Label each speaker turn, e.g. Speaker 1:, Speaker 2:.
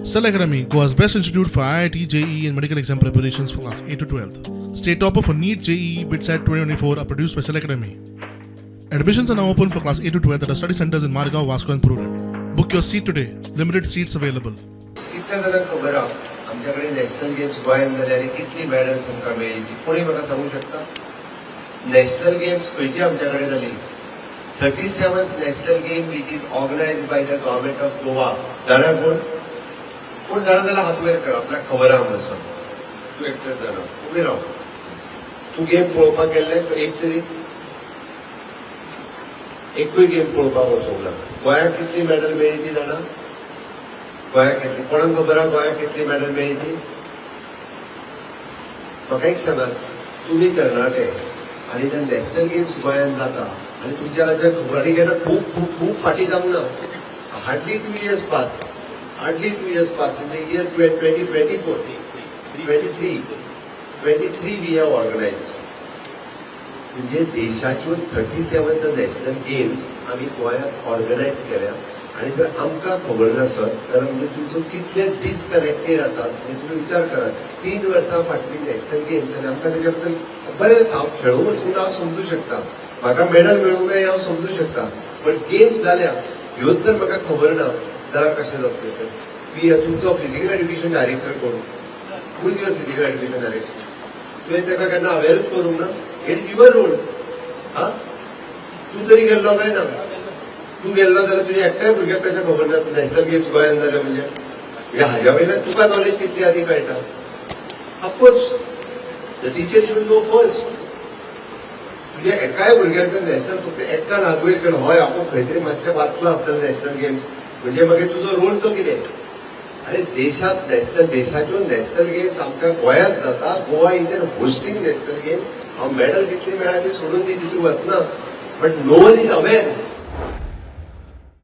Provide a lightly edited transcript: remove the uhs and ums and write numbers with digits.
Speaker 1: Cell Academy, Goa's best institute for IIT, JEE and medical exam preparations for class 8 to 12th. State topper for NEET, JEE, BITSAT 2024 are produced by Cell Academy. Admissions are now open for class 8 to 12th at our study centers in Margao, Vasco and Prudent. Book your seat today. Limited seats available.
Speaker 2: कितल्या जणांक खबर आहा आमच्याकडे national games गोंयांत जाले आनी कितली medals आमकां मेळ्ळी ती कोणी म्हाका सांगूंक शकता? नॅशनल गेम्स खंयची आमच्या कडेन जाली? 37th national game which is organised by the government of Goa. जाणा कोण जाणा जाल्यार हात वयर कर, आपल्याक खबर आहा म्हणून. तूं एकटेच जाणा, उबी राव. तूं गेम पळोवपाक गेल्ले एक तरी एकूय गेम पळोवपाक वचूंक ना. गोंयाक कितली मेडल मेळ्ळी ती जाणा? गोंयाक कितली? कोणाक खबर आहा गोंयाक कितली मेडल मेळ्ळी ती? म्हाका एक सांगात, तुमी तरणाटे आनी ते नॅशनल गेम्स गोंयांत जाता आनी तुमच्या राज्यात खबरी घेता खूब खूब खूब फाटी जावंक ना. Hardly 2 years pass. Hardly 2 years pass. In the year 2024, 23 we have organized. म्हणजे देशाच्यो 37th नॅशनल गेम्स आम्ही गोंयांत ऑर्गनायज केल्या आणि जर आमकां खबर नासत जाल्यार म्हणजे तुमचो कितले डिस्कनेक्टेड आसात. म्हणजे तुम्ही विचार करात 3 वर्सां फाटली नॅशनल गेम्स आनी आमकां तेच्या बद्दल बरेंच हांव खेळूंक वचून हांव समजूं शकता, म्हाका मेडल मेळूंक जाय हांव समजूं शकता, पण गेम्स जाल्या ह्योच जर म्हाका खबर ना जाल्यार कशें जातलें? तुमचो फिजिकल एड्युकेशन डायरेक्टर कोण? खूंय युअर फिजिकल एड्युकेशन डायरेक्टर? तुवें तेका केन्ना अवेअरूच करूंक ना? It is your role. हा, तूं तरी गेल्लो काय ना? तूं गेल्लो जाल्यार तुझ्या एकट्याय भुरग्याक कशें खबर ना नॅशनल गेम्स गोंयांत जाल्या म्हणजे हाज्या वयल्यान तुका नॉलेज कितली आदी कळटा? Of course the teacher should no first. तुझ्या एकाय भुरग्याक जर नॅशनल फक्त एकट्यान हात वयर केलो, हय आपूण खंय तरी मातशें वाचला आसतलें नॅशनल गेम्स, म्हणजे मागीर तुजो रोल तो कितें? अरे देशात देशाच्यो नॅशनल गेम्स आमच्या गोंयांत जाता. Goa is an hosting national game. हांव मेडल कितली मेळ्ळा ती सोडून दी, तितून वचना, but no one is aware.